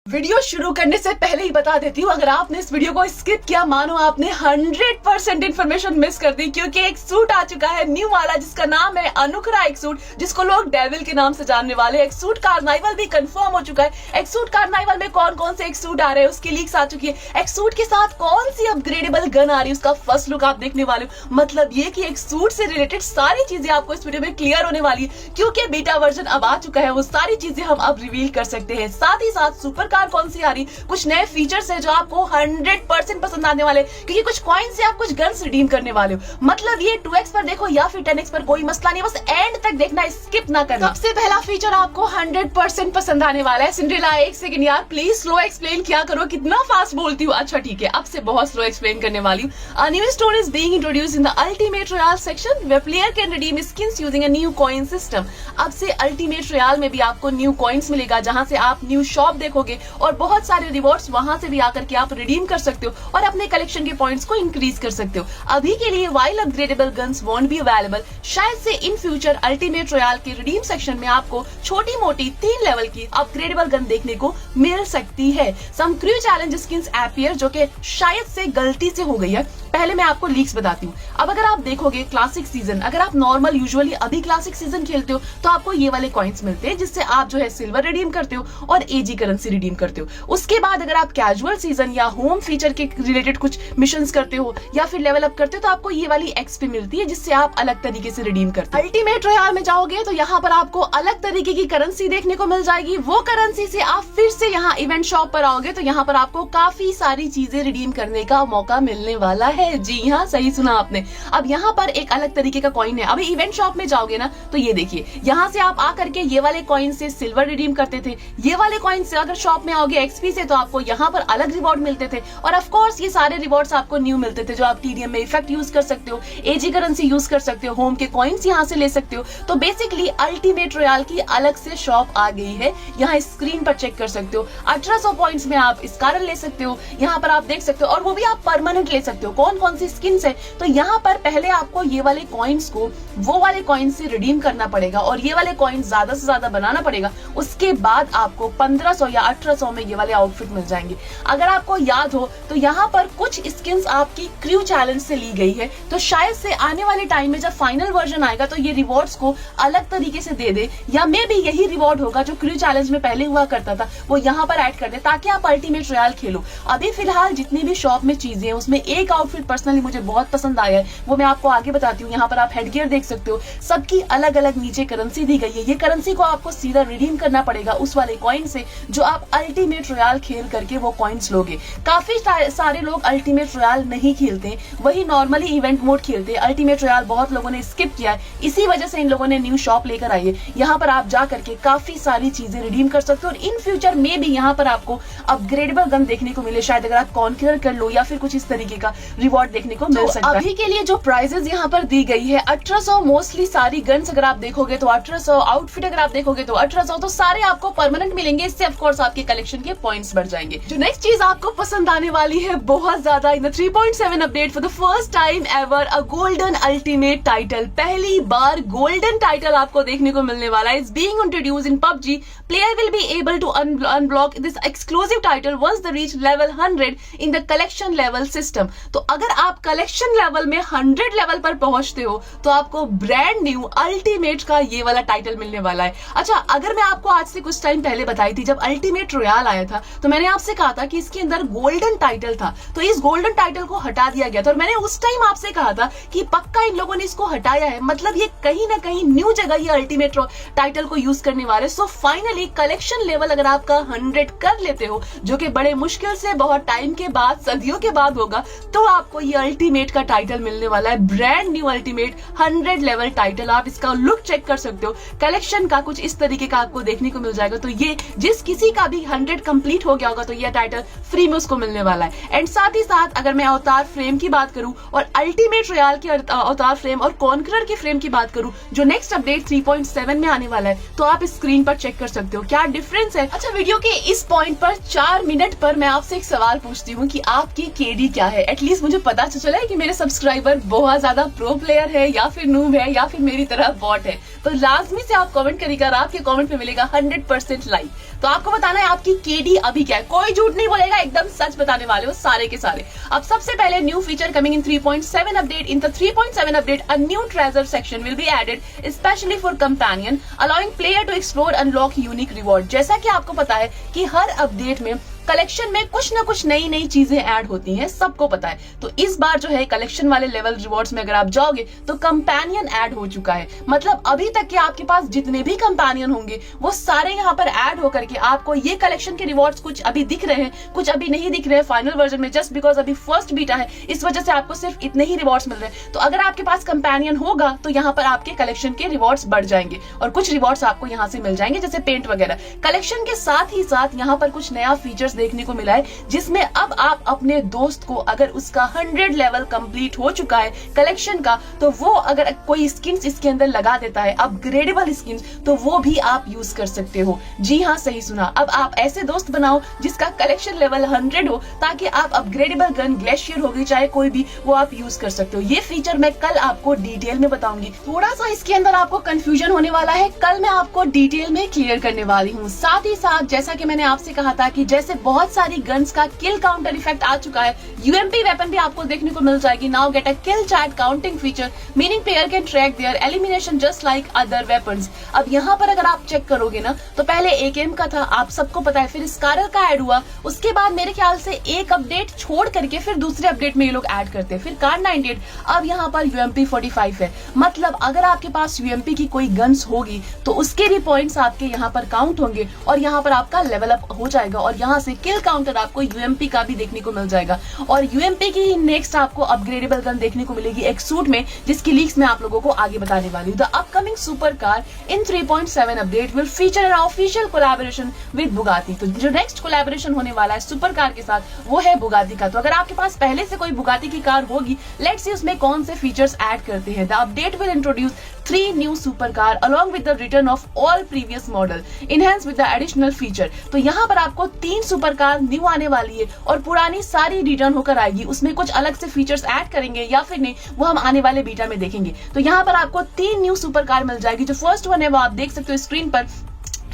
Video शुरू करने से पहले ही बता देती हूँ, अगर आपने इस वीडियो को स्किप किया मानो आपने 100% इन्फॉर्मेशन मिस कर दी, क्योंकि एक सूट आ चुका है न्यू वाला जिसका नाम है अनुकरा एक सूट, जिसको लोग डेविल के नाम से जानने वाले। एक सूट कार्नाइवल भी कंफर्म हो चुका है। एक सूट कार्नाइवल में कौन कौन से एक सूट आ रहे हैं उसकी लीक्स आ चुकी है। एक सूट के साथ कौन सी अपग्रेडेबल गन आ रही है उसका फर्स्ट लुक आप देखने वाले हो। मतलब ये कि एक सूट से रिलेटेड सारी चीजें आपको इस वीडियो में क्लियर होने वाली है, क्योंकि बीटा वर्जन अब आ चुका है। वो सारी चीजें हम अब रिवील कर सकते हैं। साथ ही साथ सुपर कार कौन सी आ रही, कुछ नए फीचर्स है जो आपको 100% पसंद आने वाले, क्योंकि कुछ कॉइन से आप कुछ गन्स रिडीम करने वाले हो। मतलब ये 2x पर देखो या फिर 10x पर, कोई मसला नहीं, बस एंड तक देखना, स्किप ना करना। सबसे पहला फीचर आपको 100% पसंद आने वाला है। सिंड्रेला एक सेकंड यार, प्लीज स्लो एक्सप्लेन किया करो, कितना फास्ट बोलती हूँ। अच्छा ठीक है, अब से बहुत स्लो एक्सप्लेन करने वाली हूँ। A new store is being introduced in the Ultimate Royale section where player can redeem skins using a new coin system। अब से अल्टीमेट रॉयल में भी आपको न्यू कॉइन्स मिलेगा, जहां से आप न्यू शॉप देखोगे और बहुत सारे रिवॉर्ड्स वहां से भी आकर के आप रिडीम कर सकते हो और अपने कलेक्शन के पॉइंट्स को इंक्रीज कर सकते हो। अभी के लिए while upgradable guns won't be available. शायद से इन फ्यूचर अल्टीमेट रॉयल के रिडीम सेक्शन में आपको छोटी मोटी 3 लेवल की अपग्रेडेबल गन देखने को मिल सकती है। सम क्रू चैलेंज स्किन्स अपीयर, जो कि शायद से गलती से हो गई है। पहले मैं आपको लीक्स बताती हूँ। अब अगर आप देखोगे क्लासिक सीजन, अगर आप नॉर्मल यूजुअली अभी क्लासिक सीजन खेलते हो तो आपको ये वाले कॉइन्स मिलते हैं, जिससे आप जो है सिल्वर रिडीम करते हो और एजी करेंसी रिडीम करते हो। उसके बाद अगर आप कैजुअल सीजन या होम फीचर के रिलेटेड कुछ मिशंस करते हो या फिर लेवल अप करते हो तो आपको ये वाली एक्सपी मिलती है, जिससे आप अलग तरीके से रिडीम करते हो। अल्टीमेट रॉयल में जाओगे तो यहाँ पर आपको अलग तरीके की करेंसी देखने को मिल जाएगी। वो करेंसी से आप फिर से यहाँ इवेंट शॉप पर आओगे तो यहाँ पर आपको काफी सारी चीजें रिडीम करने का मौका मिलने वाला है। जी हाँ, सही सुना आपने। अब यहाँ पर एक अलग तरीके का कॉइन है। अभी इवेंट शॉप में जाओगे ना तो ये देखिए, यहाँ से आप आकर के ये वाले कॉइन से सिल्वर रिडीम करते थे। ये वाले कॉइन से अगर शॉप में आओगे एक्सपी से तो आपको यहाँ पर अलग रिवॉर्ड मिलते थे। और ऑफ कोर्स ये सारे रिवॉर्ड्स आपको न्यू मिलते थे, जो आप टीडीएम में इफेक्ट यूज कर सकते हो, एजी करेंसी यूज कर सकते हो, होम के कॉइन्स यहाँ से ले सकते हो। तो बेसिकली अल्टीमेट रॉयल की अलग से शॉप आ गई है। यहाँ स्क्रीन पर चेक कर सकते हो। 1800 पॉइंट्स में आप स्कारल ले सकते हो। यहाँ पर आप देख सकते हो, और वो भी आप परमानेंट ले सकते हो। कौन कौन सी स्किन्स है, तो यहाँ पर पहले आपको ये वाले कॉइन्स को वो वाले कॉइन्स से रिडीम करना पड़ेगा और ये वाले कॉइन्स ज्यादा से ज्यादा बनाना पड़ेगा। उसके बाद आपको 1500 या 1800 में ये वाले आउटफिट मिल जाएंगे। अगर आपको याद हो तो यहाँ पर कुछ स्किन्स आपकी क्रू चैलेंज से ली गई है, तो शायद से आने वाले टाइम में जब फाइनल वर्जन आएगा तो ये रिवॉर्ड्स को अलग तरीके से दे दे, या मे भी यही रिवॉर्ड होगा जो क्रू चैलेंज में पहले हुआ करता था वो यहाँ पर ऐड कर दे, ताकि आप अल्टीमेट रॉयल खेलो। अभी फिलहाल जितनी भी शॉप में चीजें हैं उसमें एक आउटफिट पर्सनली मुझे बहुत पसंद आया है, वो मैं आपको आगे बताती हूँ। यहाँ पर आप हेडगियर देख सकते हो, सबकी अलग अलग नीचे करेंसी दी गई है। ये करेंसी को आपको सीधा रिडीम करना पड़ेगा उस वाले कॉइन से जो आप अल्टीमेट रॉयल खेल करके वो कॉइन्स लोगे। काफी सारे लोग अल्टीमेट रॉयल नहीं खेलते, वही नॉर्मली इवेंट मोड खेलते हैं। अल्टीमेट रॉयल बहुत लोगों ने स्किप किया है, इसी वजह से इन लोगों ने न्यू शॉप लेकर आई है। यहाँ पर आप जा करके काफी सारी चीजें रिडीम कर सकते हो और इन फ्यूचर में भी यहाँ पर आपको अपग्रेडेबल गन देखने को मिले, शायद अगर आप कॉन्करर कर लो या फिर कुछ इस तरीके का रिवॉर्ड देखने को मिल सकता है। अभी के लिए जो प्राइजेस यहाँ पर दी गई है 1800 मोस्टली सारी गन्स अगर आप देखोगे तो 1800, आउटफिट अगर आप देखोगे तो 1800, तो सारे आपको परमानेंट मिलेंगे। इससे ऑफ कोर्स आपके कलेक्शन के पॉइंट्स बढ़ जाएंगे। जो नेक्स्ट चीज आपको पसंद आने वाली है बहुत ज्यादा, इन the 3.7 update for the first time ever a golden ultimate title. पहली बार गोल्डन टाइटल आपको देखने को मिलने वाला है। Is being introduced in PUBG. Player will be able to unblock this exclusive title once the reach level 100 in the collection level system. तो अगर आप कलेक्शन लेवल में 100 लेवल पर पहुंचते हो तो आपको ब्रांड न्यू अल्टीमेट का ये वाला टाइटल मिलने वाला है। अच्छा, अगर मैं आपको आज से कुछ टाइम पहले बताई थी, जब अल्टीमेट रॉयल आया था तो मैंने आपसे कहा था कि इसके अंदर गोल्डन टाइटल था, तो इस गोल्डन टाइटल को हटा दिया गया था। और मैंने उस टाइम आपसे कहा था कि पक्का इन लोगों ने इसको हटाया है, मतलब ये कहीं ना कहीं न्यू जगह ये अल्टीमेट टाइटल को यूज करने वाले। सो फाइनली कलेक्शन लेवल अगर आपका 100 कर लेते हो, जो कि बड़े मुश्किल से बहुत टाइम के बाद, सदियों के बाद होगा, तो आपको ये अल्टीमेट का टाइटल मिलने वाला है। Brand new ultimate 100 level title. आप इसका लुक चेक कर सकते हो, कलेक्शन का कुछ इस तरीके का आपको देखने को मिल जाएगा। तो ये जिस किसी का भी 100 कंप्लीट हो गया होगा तो ये टाइटल फ्री में उसको मिलने वाला है। एंड साथ ही साथ अगर मैं अवतार फ्रेम की बात करूं और अल्टीमेट रॉयल की अवतार फ्रेम और कॉन्करर की फ्रेम की बात करूं जो नेक्स्ट अपडेट 3.7 में आने वाला है, तो आप स्क्रीन पर चेक कर सकते हो। सकते हो, क्या डिफरेंस है। अच्छा, वीडियो के इस पॉइंट पर 4 मिनट पर मैं आपसे एक सवाल पूछती हूँ कि आपकी केडी क्या है। एटलीस्ट मुझे पता तो चला है कि मेरे सब्सक्राइबर बहुत ज्यादा प्रो प्लेयर है या फिर नूब है या फिर मेरी तरह बॉट है। तो लाजमी से आप कमेंट करिएगा और आपके कमेंट पे मिलेगा 100% लाइक। तो आपको बताना है आपकी केडी अभी क्या है, कोई झूठ नहीं बोलेगा, एकदम सच बताने वाले हो सारे के सारे। अब सबसे पहले new feature coming in 3.7 update. In the 3.7 update a new treasure section will be added specially for companion allowing player to explore unlock unique reward. जैसा कि आपको पता है कि हर अपडेट में कलेक्शन में कुछ ना कुछ नई नई चीजें ऐड होती हैं, सबको पता है। तो इस बार जो है कलेक्शन वाले लेवल रिवॉर्ड्स में अगर आप जाओगे तो कंपेनियन ऐड हो चुका है। मतलब अभी तक के आपके पास जितने भी कंपेनियन होंगे वो सारे यहाँ पर ऐड होकर के आपको ये कलेक्शन के रिवॉर्ड्स कुछ अभी दिख रहे हैं, कुछ अभी नहीं दिख रहे हैं फाइनल वर्जन में, जस्ट बिकॉज अभी फर्स्ट बीटा है, इस वजह से आपको सिर्फ इतने ही रिवॉर्ड्स मिल रहे हैं। तो अगर आपके पास कंपेनियन होगा तो यहाँ पर आपके कलेक्शन के रिवॉर्ड्स बढ़ जाएंगे और कुछ रिवॉर्ड्स आपको यहाँ से मिल जाएंगे जैसे पेंट वगैरह। कलेक्शन के साथ ही साथ यहाँ पर कुछ नया फीचर्स देखने को मिला है जिसमें अब आप अपने दोस्त को अगर उसका 100 लेवल कंप्लीट हो चुका है कलेक्शन का, तो वो अगर कोई स्किन्स इसके अंदर लगा देता है अपग्रेडेबल स्किन्स, तो वो भी आप यूज कर सकते हो। जी हाँ, सही सुना। अब आप ऐसे दोस्त बनाओ जिसका कलेक्शन लेवल 100 हो ताकि आप अपग्रेडेबल गन ग्लेशियर होगी चाहे कोई भी, वो आप यूज कर सकते हो। ये फीचर मैं कल आपको डिटेल में बताऊंगी। थोड़ा सा इसके अंदर आपको कंफ्यूजन होने वाला है, कल मैं आपको डिटेल में क्लियर करने वाली हूँ। साथ ही साथ जैसा कि मैंने आपसे कहा था कि जैसे बहुत सारी गन्स का किल काउंटर इफेक्ट आ चुका है, यूएमपी वेपन भी आपको देखने को मिल जाएगी। Now get a kill chat counting feature meaning player can track there elimination just like other weapons. अब यहाँ पर अगर आप चेक करोगे ना तो पहले एकेएम का था, आप सबको पता है, फिर स्कारर का ऐड हुआ, उसके बाद मेरे ख्याल से एक अपडेट छोड़ करके फिर दूसरे अपडेट में ये लोग ऐड करते हैं, फिर कार 98, अब यहाँ पर यूएमपी 45 है। मतलब अगर आपके पास यूएमपी की कोई गन्स होगी तो उसके भी पॉइंट्स आपके यहाँ पर काउंट होंगे और यहाँ पर आपका लेवल अप हो जाएगा और यहाँ से किल काउंटर आपको यूएमपी का भी देखने को मिल जाएगा। और यूएमपी की नेक्स्ट आपको अपग्रेडेबल गन देखने को मिलेगी एक सूट में, जिसकी लीक्स मैं आप लोगों को आगे बताने वाली हूँ। The upcoming super car in 3.7 update will feature an official collaboration with Bugatti. तो जो नेक्स्ट कोलैबोरेशन होने वाला है सुपर कार के साथ वो है बुगाती का। तो अगर आपके पास पहले से कोई बुगाती की कार होगी, लेट्स सी उसमें कौन से फीचर्स ऐड करते हैं। The update will introduce 3 new super car along with the return of all previous model enhance with the additional feature. तो यहाँ पर आपको 3 सुपर कार न्यू आने वाली है और पुरानी सारी रिटर्न होकर आएगी। उसमें कुछ अलग से फीचर्स ऐड करेंगे या फिर नहीं, वो हम आने वाले बीटा में देखेंगे। तो यहाँ पर आपको 3 न्यू सुपर कार मिल जाएगी। जो फर्स्ट वन है वो आप देख सकते हो स्क्रीन पर,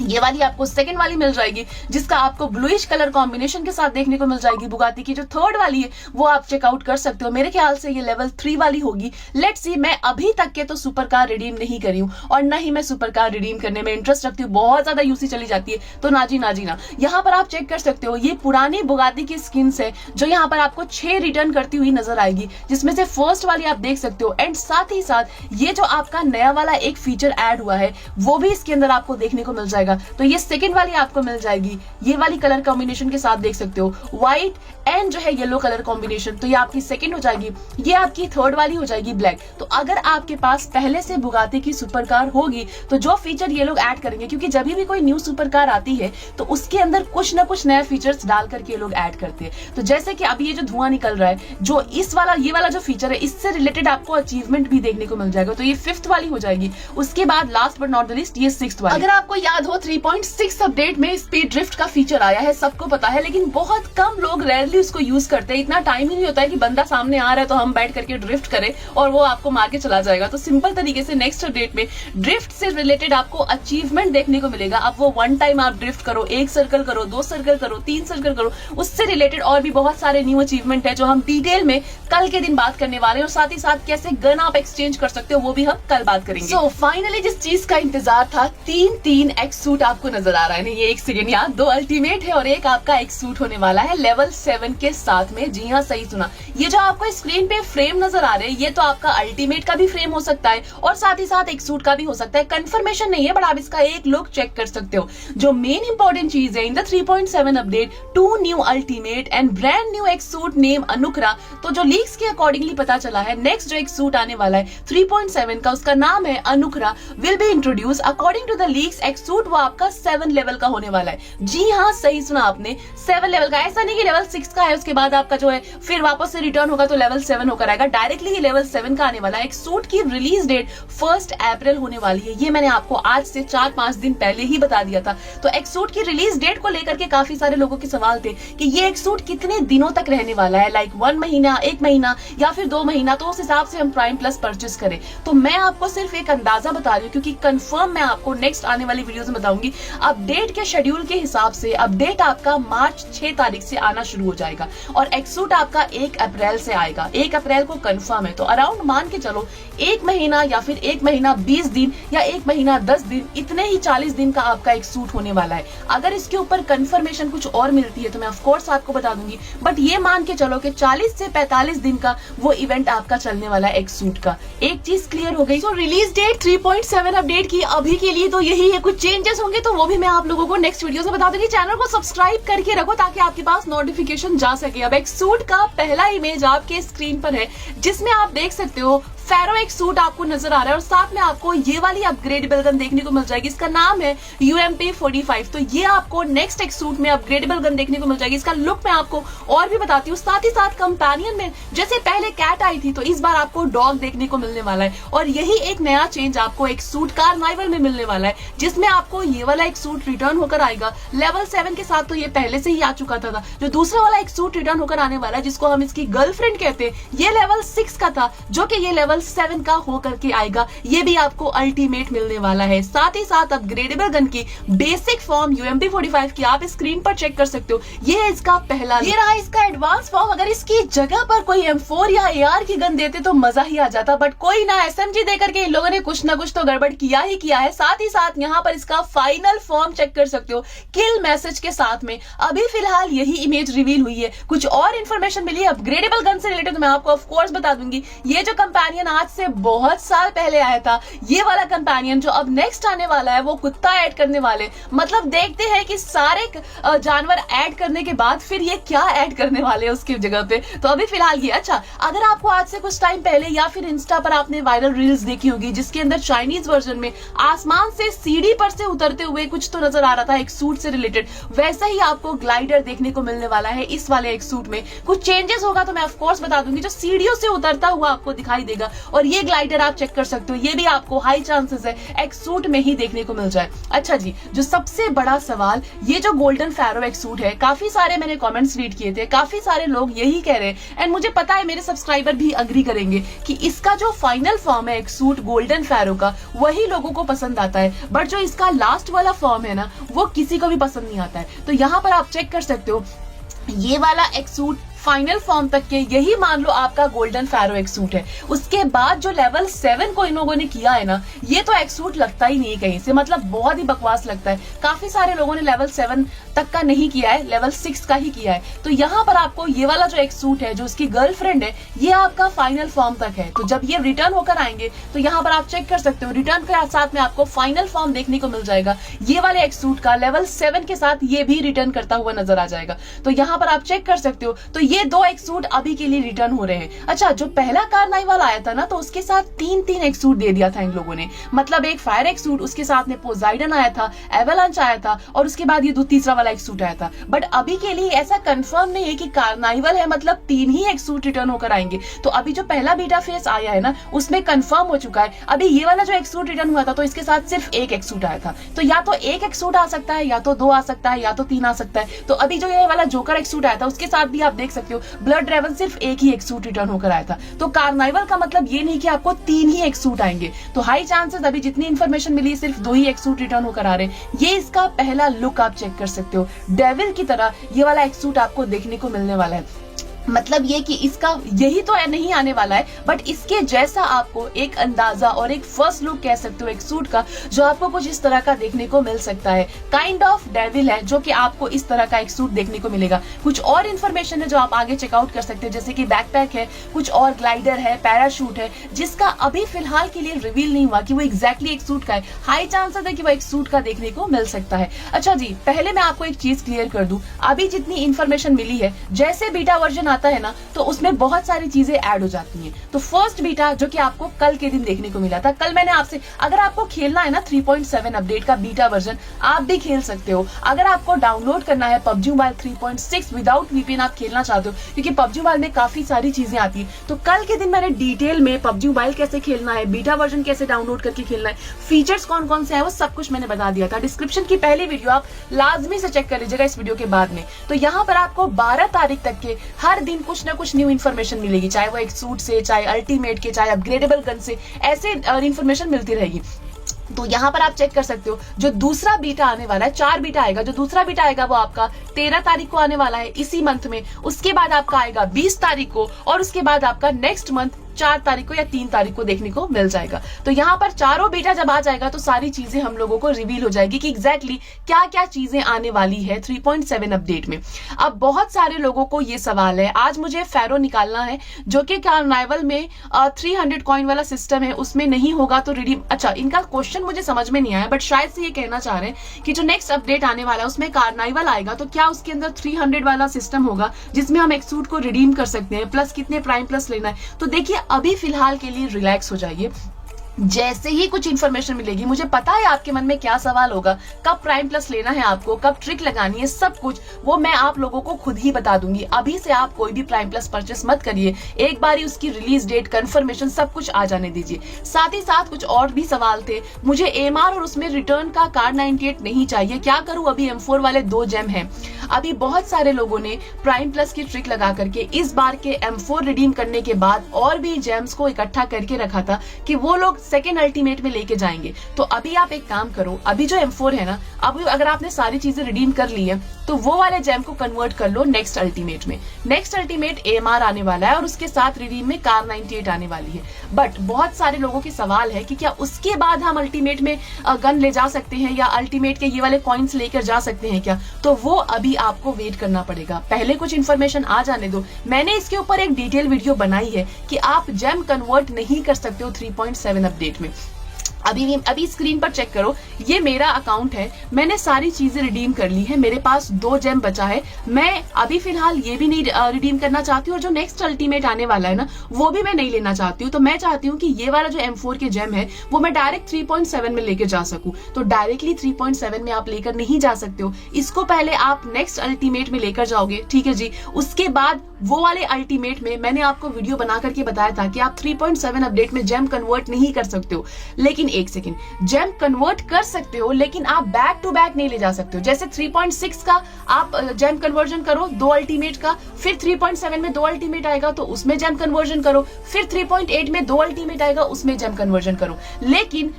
ये वाली आपको सेकंड वाली मिल जाएगी जिसका आपको ब्लूइश कलर कॉम्बिनेशन के साथ देखने को मिल जाएगी बुगाती की। जो थर्ड वाली है वो आप चेकआउट कर सकते हो, मेरे ख्याल से ये लेवल 3 वाली होगी। लेट्स सी, मैं अभी तक के तो सुपर कार रिडीम नहीं करी हूँ और न ही मैं सुपर कार रिडीम करने में इंटरेस्ट रखती हूँ, बहुत ज्यादा यूसी चली जाती है, तो ना जी ना। यहाँ पर आप चेक कर सकते हो ये पुरानी बुगाती की स्किन्स है जो यहाँ पर आपको 6 रिटर्न करती हुई नजर आएगी, जिसमें से फर्स्ट वाली आप देख सकते हो। एंड साथ ही साथ ये जो आपका नया वाला एक फीचर ऐड हुआ है वो भी इसके अंदर आपको देखने को मिल जाएगा। तो ये सेकंड वाली आपको मिल जाएगी, ये वाली कलर कॉम्बिनेशन के साथ देख सकते हो, व्हाइट एंड जो है येलो कलर कॉम्बिनेशन। तो ये आपकी सेकंड हो जाएगी, ये आपकी थर्ड वाली हो जाएगी ब्लैक। तो अगर आपके पास पहले से बुगाती की सुपर कार होगी तो जो फीचर ये लोग ऐड करेंगे, क्योंकि जब भी कोई न्यू सुपर कार आती है तो उसके अंदर कुछ ना कुछ नया फीचर्स डाल करके ये लोग ऐड करते हैं। तो जैसे कि अभी ये जो धुआं निकल रहा है, जो इस वाला ये वाला जो फीचर है, इससे रिलेटेड आपको अचीवमेंट भी देखने को मिल जाएगा। तो ये 5th वाली हो जाएगी। उसके बाद last but not the list ये 6th वाली। अगर आपको याद हो 3.6 अपडेट में स्पीड ड्रिफ्ट का फीचर आया है, सबको पता है, लेकिन बहुत कम लोग रेयरली उसको यूज करते हैं। इतना टाइम ही नहीं होता है कि बंदा सामने आ रहा है तो हम बैठ करके ड्रिफ्ट करें और वो आपको मार के चला जाएगा। तो सिंपल तरीके से नेक्स्ट अपडेट में ड्रिफ्ट से रिलेटेड आपको अचीवमेंट देखने को मिलेगा। अब वो 1 टाइम आप ड्रिफ्ट करो, 1 सर्कल करो, 2 सर्कल करो, 3 सर्कल करो, उससे रिलेटेड और भी बहुत सारे न्यू अचीवमेंट है जो हम डिटेल में कल के दिन बात करने वाले हैं। और साथ ही साथ कैसे गन आप एक्सचेंज कर सकते हो वो भी हम कल बात करेंगे। सो फाइनली जिस चीज का इंतजार था, 3 एक्स सूट आपको नजर आ रहा है। ये एक सेकेंड याद, 2 अल्टीमेट है और एक आपका एक्स सूट होने वाला है लेवल 7 के साथ में। जी हाँ, सही सुना। ये जो आपको स्क्रीन पे फ्रेम नजर आ रहे हैं ये तो आपका अल्टीमेट का भी फ्रेम हो सकता है और साथ ही साथ एक सूट का भी हो सकता है। कंफर्मेशन नहीं है बट आप इसका एक लुक चेक कर सकते हो। जो मेन इंपॉर्टेंट चीज है, in the 3.7 update 2 new ultimate and brand new X suit name अनुकरा। तो जो लीक्स के अकॉर्डिंगली पता चला है, नेक्स्ट जो एक सूट आने वाला है 3.7 का, उसका नाम है अनुकरा, will be introduce according to the leaks. X suit आपका 7 लेवल का होने वाला है। जी हाँ, सही सुना आपने, 7 लेवल का। ऐसा नहीं कि लेवल 6 का है उसके बाद आपका जो है फिर वापस से रिटर्न होगा तो लेवल 7 होकर आएगा। डायरेक्टली ये लेवल 7 का आने वाला है। एक सूट की रिलीज डेट 1 अप्रैल होने वाली है। ये मैंने आपको आज से 4-5 दिन पहले ही बता दिया था। तो एक सूट की रिलीज डेट को लेकर के काफी सारे लोगों के सवाल थे कि ये एक सूट कितने दिनों तक रहने वाला है, लाइक 1 महीना, 1 महीना या फिर 2 महीना, तो उस हिसाब से हम प्राइम प्लस परचेस करें। तो मैं आपको सिर्फ एक अंदाजा बता रही हूँ, क्योंकि कंफर्म मैं आपको नेक्स्ट आने वाली वीडियोस में बताऊंगी। अपडेट के शेड्यूल के हिसाब से अपडेट आपका मार्च 6 तारीख से आना शुरू हो जाएगा और एक सूट आपका 1 अप्रैल से आएगा। 1 अप्रैल को कंफर्म है। तो अराउंड मान के चलो 1 महीना या फिर 1 महीना 20 दिन या 1 महीना 10 दिन, इतने ही 40 दिन का आपका एक सूट होने वाला है। अगर इसके ऊपर कंफर्मेशन कुछ और मिलती है तो मैं ऑफ कोर्स आपको बता दूंगी, बट ये मान के चलो कि 40 से 45 दिन का वो इवेंट आपका चलने वाला है एक सूट का। एक चीज क्लियर हो गई। तो रिलीज डेट 3.7 अपडेट की अभी के लिए तो यही है। कुछ चेंजेस होंगे तो वो भी मैं आप लोगों को नेक्स्ट वीडियो से बता दूंगी। चैनल को सब्सक्राइब करके रखो ताकि आपके पास नोटिफिकेशन जा सके। अब एक सूट का पहला इमेज आपके स्क्रीन पर है, जिसमें आप देख सकते हो फेरो एक सूट आपको नजर आ रहा है और साथ में आपको ये वाली अपग्रेडेबल गन देखने को मिल जाएगी। इसका नाम है UMP45। तो ये आपको नेक्स्ट एक सूट में अपग्रेडेबल गन देखने को मिल जाएगी। इसका लुक मैं आपको और भी बताती हूँ। साथ ही साथ कंपेनियन में जैसे पहले कैट आई थी तो इस बार आपको डॉग देखने को मिलने वाला है और यही एक नया चेंज आपको एक सूट कार्नाइवल में मिलने वाला है, जिसमें आपको ये वाला एक सूट रिटर्न होकर आएगा लेवल 7 के साथ। तो ये पहले से ही आ चुका था। जो दूसरा वाला एक सूट रिटर्न होकर आने वाला है जिसको हम इसकी गर्लफ्रेंड कहते हैं, ये लेवल 6 का था, जो कि ये लेवल 7 का होकर के आएगा। ये भी आपको अल्टीमेट मिलने वाला है। साथ ही साथ अपग्रेडेबल गन की बेसिक फॉर्म UMP45 की आप स्क्रीन पर चेक कर सकते हो। ये है इसका पहला। ये रहा इसका एडवांस फॉर्म। अगर इसकी जगह पर कोई M4 या AR की गन देते तो मजा ही आ जाता, बट कोई ना, SMG देकर के इन लोगों ने कुछ ना कुछ तो गड़बड़ किया ही किया है। साथ ही साथ यहाँ पर इसका फाइनल फॉर्म चेक कर सकते हो किल मैसेज के साथ में। अभी फिलहाल यही इमेज रिवील हुई है। कुछ और इन्फॉर्मेशन मिली है अपग्रेडेबल गन से रिलेटेड तो मैं आपको ऑफ कोर्स बता दूंगी। ये जो कंपेनियन आज से बहुत साल पहले आया था, ये वाला कंपेनियन जो अब नेक्स्ट आने वाला है वो कुत्ता ऐड करने वाले। मतलब देखते हैं कि सारे जानवर ऐड करने के बाद फिर ये क्या ऐड करने वाले हैं उसकी जगह पे। तो अभी फिलहाल ये। अच्छा, अगर आपको आज से कुछ टाइम पहले या फिर इंस्टा पर आपने वायरल रील्स देखी होगी जिसके अंदर चाइनीज वर्जन में आसमान से सीढ़ी पर से उतरते हुए कुछ तो नजर आ रहा था एक सूट से रिलेटेड, वैसा ही आपको ग्लाइडर देखने को मिलने वाला है इस वाले एक सूट में। कुछ चेंजेस होगा तो मैं ऑफ कोर्स बता दूंगी। जो सीढ़ियों से उतरता हुआ आपको दिखाई देगा और ये ग्लाइडर आप चेक कर सकते हो, ये भी आपको हाई चांसेस है एक सूट में ही देखने को मिल जाए। अच्छा जी, जो सबसे बड़ा सवाल, ये जो गोल्डन फैरो एक सूट है, काफी सारे मैंने कमेंट्स रीड किए थे, काफी सारे लोग यही कह रहे हैं एंड मुझे पता है मेरे सब्सक्राइबर भी अग्री करेंगे कि इसका जो फाइनल फॉर्म है एक सूट गोल्डन फैरो का, वही लोगों को पसंद आता है, बट जो इसका लास्ट वाला फॉर्म है ना, वो किसी को भी पसंद नहीं आता है। तो यहाँ पर आप चेक कर सकते हो, ये वाला एक सूट फाइनल फॉर्म तक के यही मान लो आपका गोल्डन फैरो एक सूट है। उसके बाद जो लेवल 7 को इन लोगों ने किया है ना, ये तो एक सूट लगता ही नहीं कहीं से, मतलब बहुत ही बकवास लगता है। काफी सारे लोगों ने लेवल 7 तक का नहीं किया है, लेवल 6 का ही किया है। तो यहाँ पर आपको ये वाला जो एक सूट है जो उसकी गर्लफ्रेंड है, ये आपका फाइनल फॉर्म तक है। तो जब ये रिटर्न होकर आएंगे तो यहाँ पर आप चेक कर सकते हो, रिटर्न के साथ में आपको फाइनल फॉर्म देखने को मिल जाएगा। ये वाले एक सूट का लेवल 7 के साथ ये भी रिटर्न करता हुआ नजर आ जाएगा। तो यहाँ पर आप चेक कर सकते हो। तो ये दो एक सूट अभी के लिए रिटर्न हो रहे हैं। अच्छा, जो पहला कार्नाइवल आया था ना, तो उसके साथ 3 एक सूट दे दिया था इन लोगों ने। मतलब एक फायर एक सूट, उसके साथ में पोजाइडन आया था, एवलांच आया था और उसके बाद ये तीसरा वाला एक सूट आया था। बट अभी के लिए ऐसा कंफर्म नहीं है कि कार्नाइवल है मतलब 3 ही एक सूट रिटर्न होकर आएंगे। तो अभी जो पहला बीटा फेस आया है ना, उसमें कंफर्म हो चुका है। अभी ये वाला जो एक सूट रिटर्न हुआ था तो इसके साथ सिर्फ एक सूट आया था। तो या तो एक सूट आ सकता है, या तो 2 आ सकता है, या तो 3 आ सकता है। तो अभी जो ये वाला जोकर एक सूट आया था उसके साथ भी आप देख सकते हो ब्लड ड्रैगन सिर्फ एक सूट रिटर्न होकर आया था। तो कार्नाइवल का मतलब ये नहीं कि आपको 3 ही एक सूट आएंगे। तो हाई चांसेस, अभी जितनी इंफॉर्मेशन मिली सिर्फ 2 ही एक सूट रिटर्न होकर आ रहे हैं। ये इसका पहला लुक आप चेक कर सकते हो। डेविल की तरह ये वाला एक सूट आपको देखने को मिलने वाला है। मतलब ये कि इसका यही तो नहीं आने वाला है, बट इसके जैसा आपको एक अंदाजा और एक फर्स्ट लुक कह सकते हो एक सूट का, जो आपको कुछ इस तरह का देखने को मिल सकता है। काइंड ऑफ डेविल है जो कि आपको इस तरह का एक सूट देखने को मिलेगा। कुछ और इन्फॉर्मेशन है जो आप आगे चेकआउट कर सकते हो, जैसे कि बैकपैक है, कुछ और ग्लाइडर है, पैराशूट है, जिसका अभी फिलहाल के लिए रिवील नहीं हुआ कि वो एग्जैक्टली एक सूट का है। हाई चांसेस है कि वो एक सूट का देखने को मिल सकता है। अच्छा जी, पहले मैं आपको एक चीज क्लियर कर दूं, अभी जितनी इन्फॉर्मेशन मिली है, जैसे बीटा वर्जन आता है ना, तो उसमें बहुत सारी चीजें ऐड हो जाती हैं। तो फर्स्ट बीटा जो कि आपको कल के दिन देखने को मिला था, कल मैंने आपसे, अगर आपको खेलना है ना 3.7 अपडेट का बीटा वर्जन, आप भी खेल सकते हो। अगर आपको डाउनलोड करना है पबजी मोबाइल 3.6 विदाउट वीपीएन आप खेलना चाहते हो, क्योंकि पबजी मोबाइल में काफी सारी चीजें आती है, तो कल के दिन मैंने डिटेल में पबजी मोबाइल कैसे खेलना है, बीटा वर्जन कैसे डाउनलोड करके खेलना है, फीचर्स कौन कौन से हैं, वो सब कुछ मैंने बता दिया था। डिस्क्रिप्शन की पहली वीडियो आप लाजमी से चेक कर लीजिएगा इस वीडियो के बाद में। तो यहाँ पर आपको 12 तारीख तक के हर दिन कुछ ना कुछ न्यू इन्फॉर्मेशन मिलेगी, चाहे वो एक सूट से, चाहे अल्टीमेट के, चाहे अपग्रेडेबल गन से, ऐसे इन्फॉर्मेशन मिलती रहेगी। तो यहाँ पर आप चेक कर सकते हो। जो दूसरा बीटा आने वाला है, 4 बीटा आएगा, जो दूसरा बीटा आएगा वो आपका 13 तारीख को आने वाला है इसी मंथ में। उसके बाद आपका आएगा 20 तारीख को, और उसके बाद आपका नेक्स्ट मंथ 4 तारीख को या 3 तारीख को देखने को मिल जाएगा। तो यहाँ पर चारों बीटा जब आ जाएगा तो सारी चीजें हम लोगों को रिवील हो जाएगी कि एग्जैक्टली क्या क्या चीजें आने वाली है 3.7 अपडेट में। अब बहुत सारे लोगों को ये सवाल है, आज मुझे फेरो निकालना है जो कि कार्नाइवल में 300 कॉइन वाला सिस्टम है, उसमें नहीं होगा तो रिडीम। अच्छा, इनका क्वेश्चन मुझे समझ में नहीं आया, बट शायद से ये कहना चाह रहे हैं कि जो नेक्स्ट अपडेट आने वाला है उसमें कार्नाइवल आएगा, तो क्या उसके अंदर 300 वाला सिस्टम होगा जिसमें हम एक सूट को रिडीम कर सकते हैं, प्लस कितने प्राइम प्लस लेना है। तो देखिए, अभी फिलहाल के लिए रिलैक्स हो जाइए, जैसे ही कुछ इन्फॉर्मेशन मिलेगी, मुझे पता है आपके मन में क्या सवाल होगा, कब प्राइम प्लस लेना है आपको, कब ट्रिक लगानी है, सब कुछ वो मैं आप लोगों को खुद ही बता दूंगी। अभी से आप कोई भी प्राइम प्लस परचेस मत करिए, एक बार ही उसकी रिलीज डेट, कंफर्मेशन सब कुछ आ जाने दीजिए। साथ ही साथ कुछ और भी सवाल थे, मुझे एमआर और उसमें रिटर्न का कार्ड 98 नहीं चाहिए, क्या करूं, अभी M4 वाले 2 जेम हैं। अभी बहुत सारे लोगों ने प्राइम प्लस की ट्रिक लगा करके इस बार के M4 रिडीम करने के बाद और भी जेम्स को इकट्ठा करके रखा था कि वो लोग सेकेंड अल्टीमेट में लेके जाएंगे। तो अभी आप एक काम करो, अभी जो M4 है ना, अब अगर आपने सारी चीजें रिडीम कर ली है तो वो वाले जेम को कन्वर्ट कर लो नेक्स्ट अल्टीमेट में। नेक्स्ट अल्टीमेट AMR आने वाला है और उसके साथ रिडीम में कार 98 आने वाली है। बट बहुत सारे लोगों के सवाल है कि क्या उसके बाद हम अल्टीमेट में गन ले जा सकते हैं या अल्टीमेट के ये वाले कॉइन्स लेकर जा सकते हैं क्या, तो वो अभी आपको वेट करना पड़ेगा। पहले कुछ इन्फॉर्मेशन आ जाने दो। मैंने इसके ऊपर एक डिटेल वीडियो बनाई है कि आप जेम कन्वर्ट नहीं कर सकते हो 3.7 अपडेट में। अभी स्क्रीन पर चेक करो, ये मेरा अकाउंट है, मैंने सारी चीजें रिडीम कर ली है, मेरे पास 2 जेम बचा है। मैं अभी फिलहाल ये भी नहीं रिडीम करना चाहती हूँ, और जो नेक्स्ट अल्टीमेट आने वाला है ना, वो भी मैं नहीं लेना चाहती हूँ। तो मैं चाहती हूँ कि ये वाला जो M4 के जेम है वो मैं डायरेक्ट 3.7 में लेके जा सकूं। तो डायरेक्टली 3.7 में आप लेकर नहीं जा सकते हो, इसको पहले आप नेक्स्ट अल्टीमेट में लेकर जाओगे, ठीक है जी। उसके बाद वो वाले अल्टीमेट में मैंने आपको वीडियो बना करके बताया था कि आप 3.7 अपडेट में जेम कन्वर्ट नहीं कर सकते हो। लेकिन एक सेकेंड, जेम कन्वर्ट कर सकते हो लेकिन आप बैक टू बैक नहीं ले जा सकते हो। जैसे 3.6 का आप जेम कन्वर्जन करो 2 अल्टीमेट का, फिर 3.7 में 2 अल्टीमेट आएगा तो उसमें जेम कन्वर्जन करो, फिर 3.8 में 2 अल्टीमेट आएगा उसमें जेम कन्वर्जन करो। लेकिन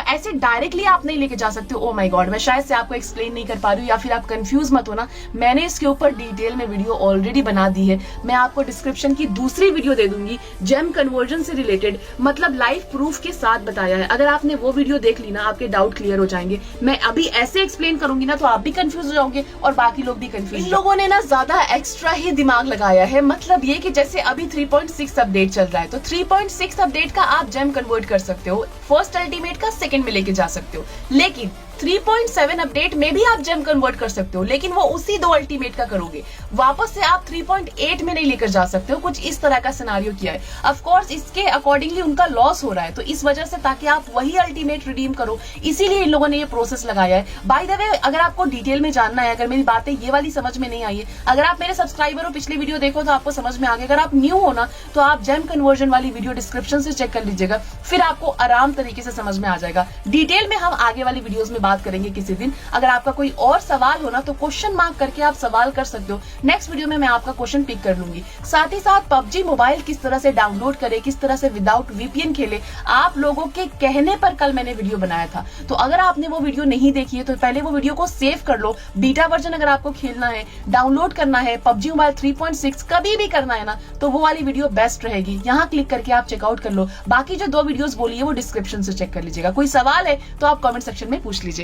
ऐसे डायरेक्टली आप नहीं लेके जा सकते हो। ओ माय गॉड, मैं शायद से आपको एक्सप्लेन नहीं कर पा रही हूँ, या फिर आप कंफ्यूज मत होना, मैंने इसके ऊपर डिटेल में वीडियो ऑलरेडी बना दी है। मैं आपको डिस्क्रिप्शन की दूसरी वीडियो दे दूंगी जेम कन्वर्जन से रिलेटेड, मतलब लाइव प्रूफ के साथ बताया है। अगर आपने वो वीडियो देख ली ना, आपके डाउट क्लियर हो जाएंगे। मैं अभी ऐसे एक्सप्लेन करूंगी ना तो आप भी कंफ्यूज हो जाओगे और बाकी लोग भी कंफ्यूज। इन लोगों ने ना ज्यादा एक्स्ट्रा ही दिमाग लगाया है, मतलब ये कि जैसे अभी 3.6 अपडेट चल रहा है, तो 3.6 अपडेट का आप जेम कन्वर्ट कर सकते हो, फर्स्ट अल्टीमेट का सेकंड में लेके जा सकते हो। लेकिन 3.7 अपडेट में भी आप जेम कन्वर्ट कर सकते हो, लेकिन वो उसी 2 अल्टीमेट का करोगे, वापस से आप 3.8 में नहीं लेकर जा सकते हो। कुछ इस तरह का सिनारियो किया है। ऑफ कोर्स इसके अकॉर्डिंगली उनका लॉस हो रहा है, तो इस वजह से ताकि आप वही अल्टीमेट रिडीम करो, इसीलिए इन लोगों ने ये प्रोसेस लगाया है। बाय द वे, अगर आपको डिटेल में जानना है, अगर मेरी बातें ये वाली समझ में नहीं आई है, अगर आप मेरे सब्सक्राइबर हो, पिछली वीडियो देखो तो आपको समझ में आ गया। अगर आप न्यू हो ना तो आप जेम कन्वर्जन वाली वीडियो डिस्क्रिप्शन से चेक कर लीजिएगा, फिर आपको आराम तरीके से समझ में आ जाएगा। डिटेल में हम आगे वाली वीडियोस में बात करेंगे किसी दिन। अगर आपका कोई और सवाल हो ना तो क्वेश्चन मार्क करके आप सवाल कर सकते हो, नेक्स्ट वीडियो में मैं आपका क्वेश्चन पिक कर लूंगी। साथ ही साथ पबजी मोबाइल किस तरह से डाउनलोड करे, किस तरह से विदाउट वीपीएन खेले, आप लोगों के कहने पर कल मैंने वीडियो बनाया था। तो अगर आपने वो वीडियो नहीं देखी है तो पहले वो वीडियो को सेव कर लो। बीटा वर्जन अगर आपको खेलना है, डाउनलोड करना है, पबजी मोबाइल 3.6 कभी भी करना है ना, तो वो वाली वीडियो बेस्ट रहेगी। यहाँ क्लिक करके आप चेकआउट कर लो। बाकी जो 2 वीडियोस बोली है वो डिस्क्रिप्शन से चेक कर लीजिएगा। कोई सवाल है तो आप कमेंट सेक्शन में पूछ लीजिए।